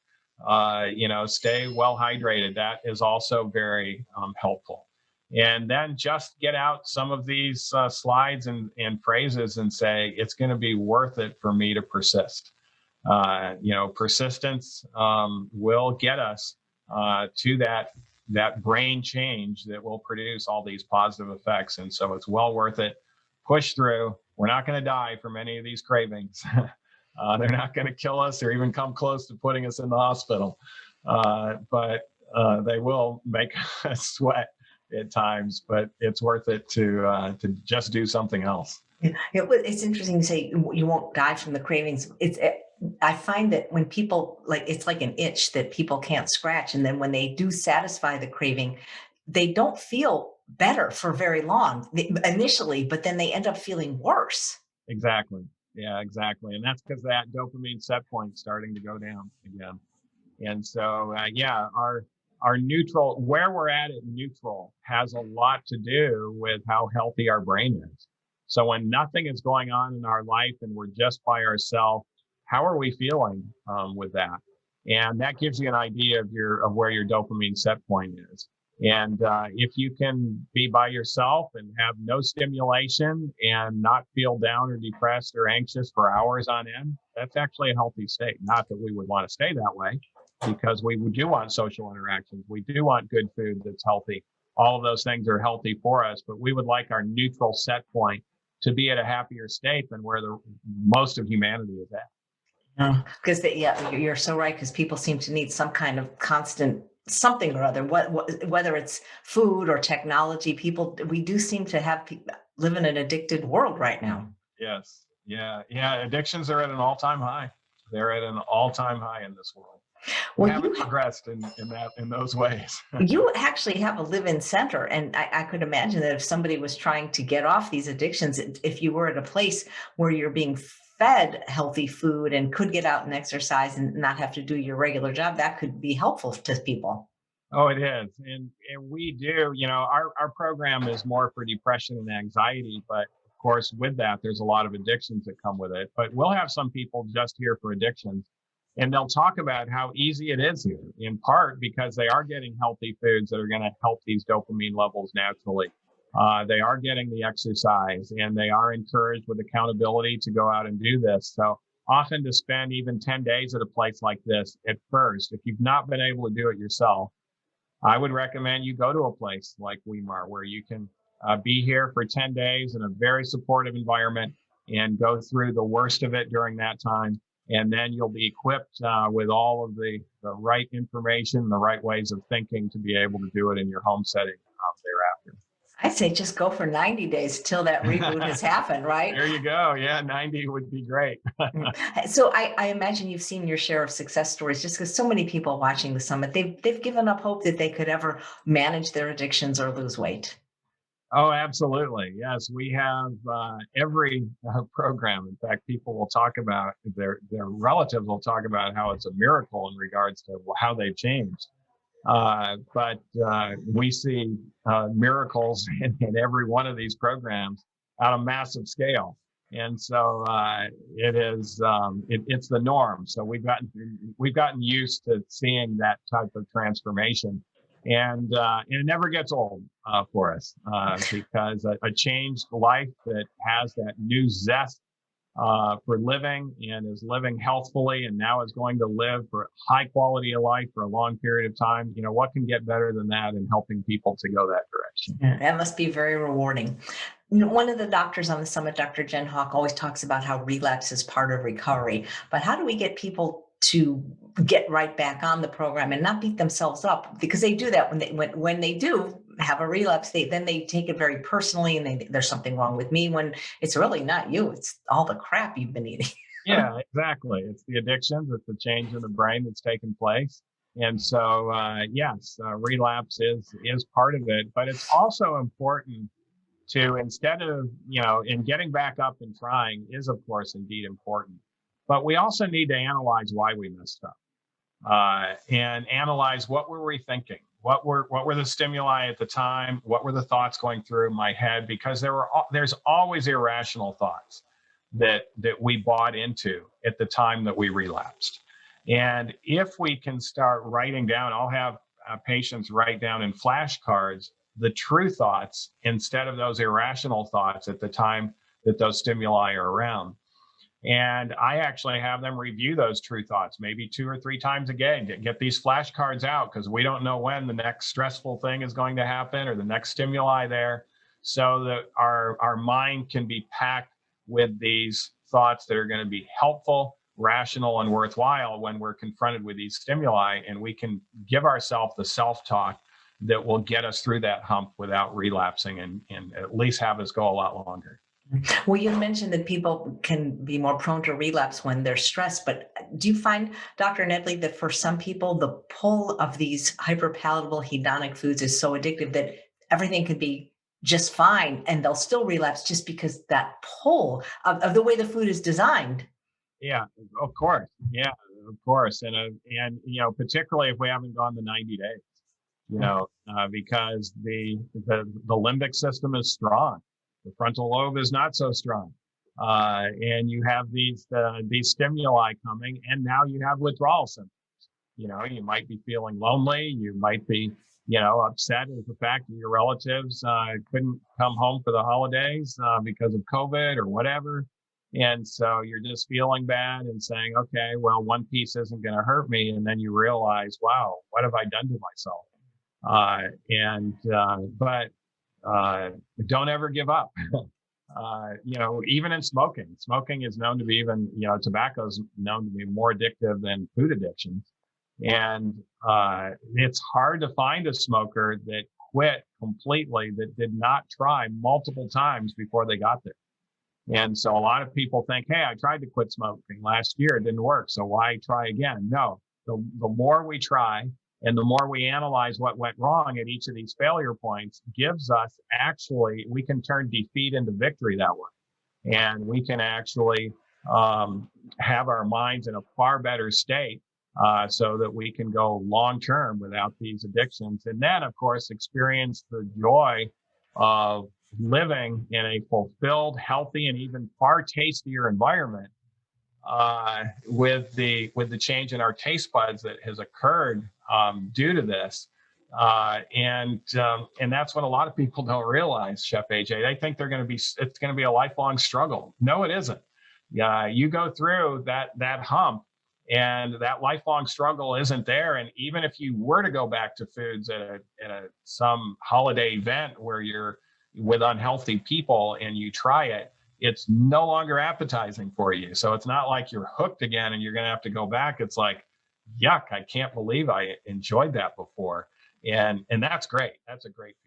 Stay well hydrated. That is also very helpful. And then just get out some of these slides and phrases and say, it's going to be worth it for me to persist. Persistence will get us to that brain change that will produce all these positive effects. And so it's well worth it. Push through. We're not going to die from any of these cravings. They're not going to kill us or even come close to putting us in the hospital. But they will make us sweat at times, but it's worth it to just do something else. It's interesting to say you won't die from the cravings. I find that when people it's like an itch that people can't scratch. And then when they do satisfy the craving, they don't feel better for very long initially, but then they end up feeling worse. Exactly. Yeah, exactly. And that's because that dopamine set point starting to go down again. And so, our neutral, where we're at neutral, has a lot to do with how healthy our brain is. So when nothing is going on in our life and we're just by ourselves, how are we feeling with that? And that gives you an idea of where your dopamine set point is. And if you can be by yourself and have no stimulation and not feel down or depressed or anxious for hours on end, that's actually a healthy state. Not that we would want to stay that way, because we do want social interactions. We do want good food that's healthy. All of those things are healthy for us, but we would like our neutral set point to be at a happier state than where the most of humanity is at. Because you're so right. Because people seem to need some kind of constant something or other. Whether it's food or technology, we do seem to have live in an addicted world right now. Yes, yeah. Addictions are at an all-time high. They're at an all-time high in this world. We haven't progressed in those ways. You actually have a live-in center, and I could imagine that if somebody was trying to get off these addictions, if you were at a place where you're being fed healthy food and could get out and exercise and not have to do your regular job, that could be helpful to people. Oh, it is. And we do, our program is more for depression and anxiety, but of course with that, there's a lot of addictions that come with it. But we'll have some people just here for addictions, and they'll talk about how easy it is here, in part because they are getting healthy foods that are going to help these dopamine levels naturally. They are getting the exercise, and they are encouraged with accountability to go out and do this. So often to spend even 10 days at a place like this at first, if you've not been able to do it yourself, I would recommend you go to a place like Weimar, where you can be here for 10 days in a very supportive environment and go through the worst of it during that time. And then you'll be equipped with all of the right information, the right ways of thinking to be able to do it in your home setting thereafter. I say just go for 90 days till that reboot has happened, right? There you go. Yeah, 90 would be great. So I imagine you've seen your share of success stories, just because so many people watching the summit, they've given up hope that they could ever manage their addictions or lose weight. Oh, absolutely. Yes, we have every program. In fact, people will talk about their relatives will talk about how it's a miracle in regards to how they've changed. But we see miracles in every one of these programs on a massive scale. And so it's the norm. So we've gotten used to seeing that type of transformation, and it never gets old for us because a changed life that has that new zest for living and is living healthfully and now is going to live for high quality of life for a long period of time. What can get better than that in helping people to go that direction? Yeah, that must be very rewarding. One of the doctors on the summit, Dr. Jen Hawk, always talks about how relapse is part of recovery. But how do we get people to get right back on the program and not beat themselves up? Because they do that when they do have a relapse, they take it very personally, and there's something wrong with me, when it's really not you. It's all the crap you've been eating. Yeah, exactly. It's the addictions, it's the change in the brain that's taken place. And so, yes, relapse is part of it, but it's also important to, instead of, in getting back up and trying is, of course, indeed important. But we also need to analyze why we messed up, and analyze what were we thinking, what were the stimuli at the time, what were the thoughts going through my head, because there's always irrational thoughts that we bought into at the time that we relapsed. And if we can start writing down, I'll have patients write down in flashcards the true thoughts instead of those irrational thoughts at the time that those stimuli are around. And I actually have them review those true thoughts maybe 2 or 3 times a day. Get these flashcards out, because we don't know when the next stressful thing is going to happen or the next stimuli there, so that our mind can be packed with these thoughts that are going to be helpful, rational, and worthwhile when we're confronted with these stimuli. And we can give ourselves the self-talk that will get us through that hump without relapsing, and at least have us go a lot longer. Well, you mentioned that people can be more prone to relapse when they're stressed, but do you find, Dr. Nedley, that for some people, the pull of these hyperpalatable hedonic foods is so addictive that everything could be just fine and they'll still relapse just because that pull of the way the food is designed? Yeah, of course. Yeah, of course. And particularly if we haven't gone the 90 days, because the limbic system is strong, the frontal lobe is not so strong, and you have these stimuli coming, and now you have withdrawal symptoms. You might be feeling lonely. You might be upset at the fact that your relatives couldn't come home for the holidays because of COVID or whatever. And so you're just feeling bad and saying, okay, well, one piece isn't going to hurt me. And then you realize, wow, what have I done to myself? But don't ever give up. Even in smoking is known to be, even, tobacco is known to be more addictive than food addictions. And it's hard to find a smoker that quit completely, that did not try multiple times before they got there. And so a lot of people think, hey, I tried to quit smoking last year, it didn't work, so why try again? No, the more we try and the more we analyze what went wrong at each of these failure points gives us, we can turn defeat into victory that way. And we can actually have our minds in a far better state, so that we can go long term without these addictions. And then, of course, experience the joy of living in a fulfilled, healthy, and even far tastier environment, with the change in our taste buds that has occurred due to this. And that's what a lot of people don't realize, Chef AJ. They think it's going to be a lifelong struggle. No, it isn't. You go through that hump, and that lifelong struggle isn't there. And even if you were to go back to foods at some holiday event where you're with unhealthy people and you try it, it's no longer appetizing for you. So it's not like you're hooked again and you're going to have to go back. It's like, yuck, I can't believe I enjoyed that before. And that's great. That's a great feeling.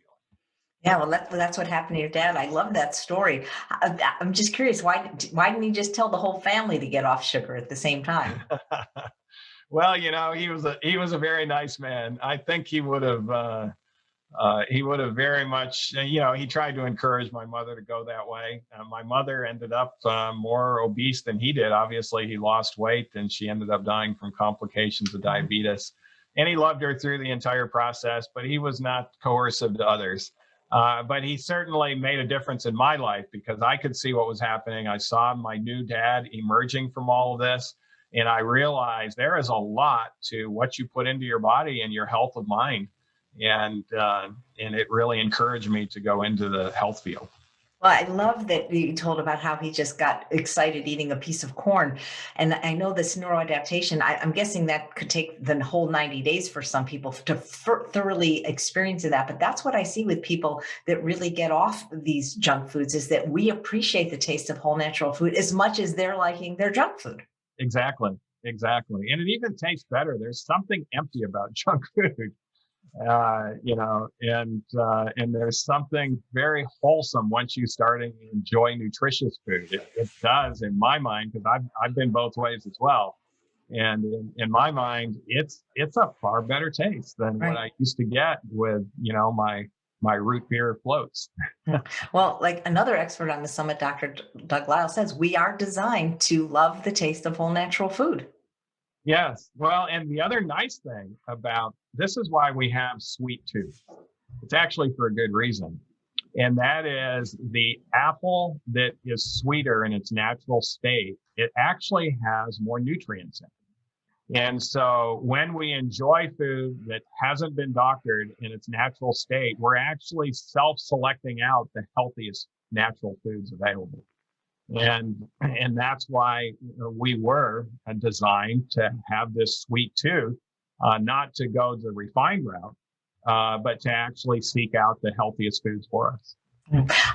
Yeah, well, that's what happened to your dad. I love that story. I'm just curious, why didn't he just tell the whole family to get off sugar at the same time? Well, he was a very nice man. I think he would have He would have very much, he tried to encourage my mother to go that way. My mother ended up more obese than he did. Obviously, he lost weight and she ended up dying from complications of diabetes. And he loved her through the entire process, but he was not coercive to others. But he certainly made a difference in my life because I could see what was happening. I saw my new dad emerging from all of this. And I realized there is a lot to what you put into your body and your health of mind. And it really encouraged me to go into the health field. Well, I love that you told about how he just got excited eating a piece of corn. And I know this neuroadaptation, I'm guessing that could take the whole 90 days for some people to thoroughly experience that. But that's what I see with people that really get off these junk foods is that we appreciate the taste of whole natural food as much as they're liking their junk food. Exactly. Exactly. And it even tastes better. There's something empty about junk food. And there's something very wholesome once you start to enjoy nutritious food. It does, in my mind, because I've been both ways as well. And in my mind, it's a far better taste than what I used to get with my root beer floats. Well, like another expert on the summit, Dr. Doug Lisle says, we are designed to love the taste of whole natural food. Yes. Well, and the other nice thing about this is why we have sweet tooth. It's actually for a good reason. And that is the apple that is sweeter in its natural state, it actually has more nutrients in it. And so when we enjoy food that hasn't been doctored in its natural state, we're actually self-selecting out the healthiest natural foods available. And that's why we were designed to have this sweet tooth, not to go the refined route, but to actually seek out the healthiest foods for us.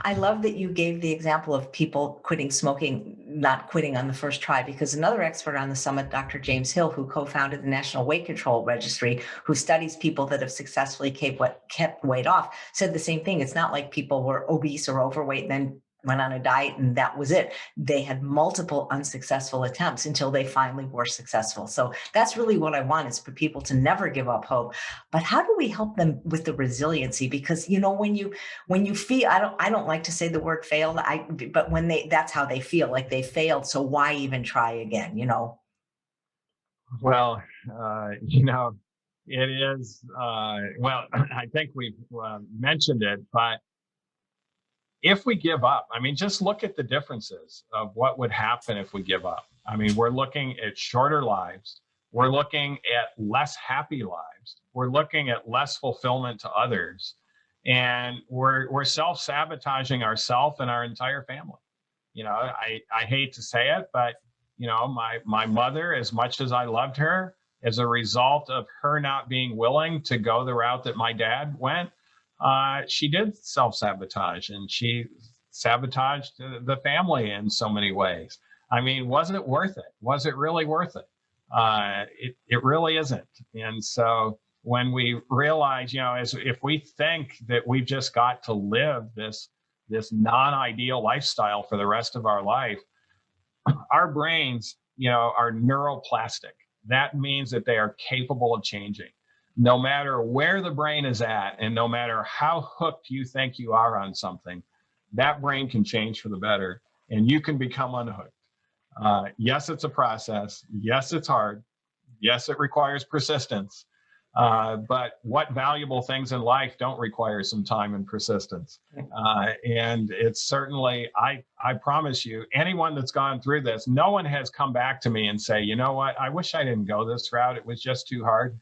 I love that you gave the example of people quitting smoking, not quitting on the first try, because another expert on the summit, Dr. James Hill, who co-founded the National Weight Control Registry, who studies people that have successfully kept weight off, said the same thing. It's not like people were obese or overweight and then went on a diet and that was it. They had multiple unsuccessful attempts until they finally were successful. So that's really what I want is for people to never give up hope. But how do we help them with the resiliency? Because when you feel, I don't like to say the word failed, but when that's how they feel, like they failed. So why even try again? Well, it is, well, I think we've mentioned it, but if we give up, just look at the differences of what would happen if we give up. We're looking at shorter lives. We're looking at less happy lives. We're looking at less fulfillment to others. And we're self-sabotaging ourselves and our entire family. I hate to say it, but, my mother, as much as I loved her, as a result of her not being willing to go the route that my dad went, she did self-sabotage and she sabotaged the family in so many ways. Was it worth it? Was it really worth it? It really isn't. And so when we realize, if we think that we've just got to live this non-ideal lifestyle for the rest of our life, our brains, are neuroplastic. That means that they are capable of changing. No matter where the brain is at, and no matter how hooked you think you are on something, that brain can change for the better, and you can become unhooked. Yes, it's a process. Yes, it's hard. Yes, it requires persistence. But what valuable things in life don't require some time and persistence? And it's certainly, I promise you, anyone that's gone through this, no one has come back to me and say, you know what, I wish I didn't go this route. It was just too hard.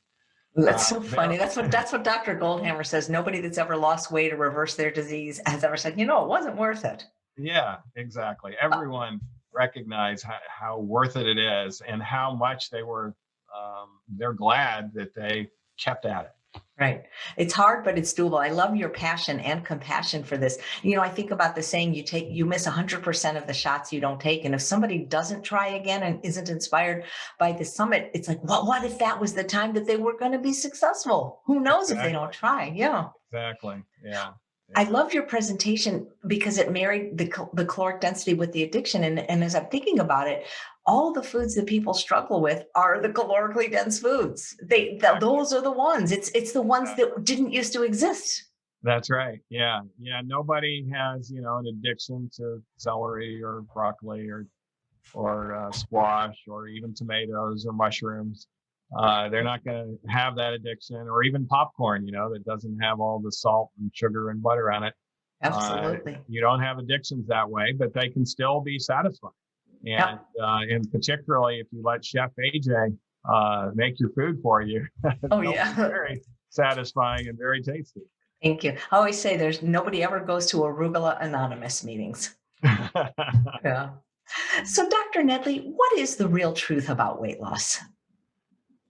That's so funny. That's what Dr. Goldhammer says. Nobody that's ever lost weight or reversed their disease has ever said, it wasn't worth it. Yeah, exactly. Everyone recognized how worth it is and how much they're glad that they kept at it. Right. It's hard, but it's doable. I love your passion and compassion for this. I think about the saying, you miss 100% of the shots you don't take. And if somebody doesn't try again and isn't inspired by the summit, it's like, well, what if that was the time that they were going to be successful? Who knows if they don't try? Yeah. Exactly. Yeah. I loved your presentation because it married the caloric density with the addiction. And as I'm thinking about it, all the foods that people struggle with are the calorically dense foods. Those are the ones. It's the ones that didn't used to exist. That's right. Yeah. Yeah. Nobody has, an addiction to celery or broccoli or squash or even tomatoes or mushrooms. They're not going to have that addiction, or even popcorn, that doesn't have all the salt and sugar and butter on it. Absolutely. You don't have addictions that way, but they can still be satisfying. And and particularly if you let Chef AJ make your food for you, Oh yeah. very satisfying and very tasty. Thank you. I always say there's nobody ever goes to Arugula Anonymous meetings. Yeah. So, Dr. Nedley, what is the real truth about weight loss?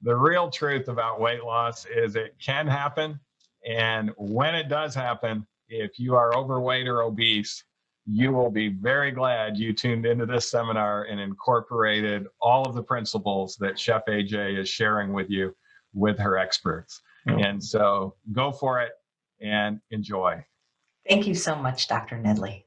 The real truth about weight loss is it can happen. And when it does happen, if you are overweight or obese, you will be very glad you tuned into this seminar and incorporated all of the principles that Chef AJ is sharing with you with her experts. And so go for it and enjoy. Thank you so much, Dr. Nedley.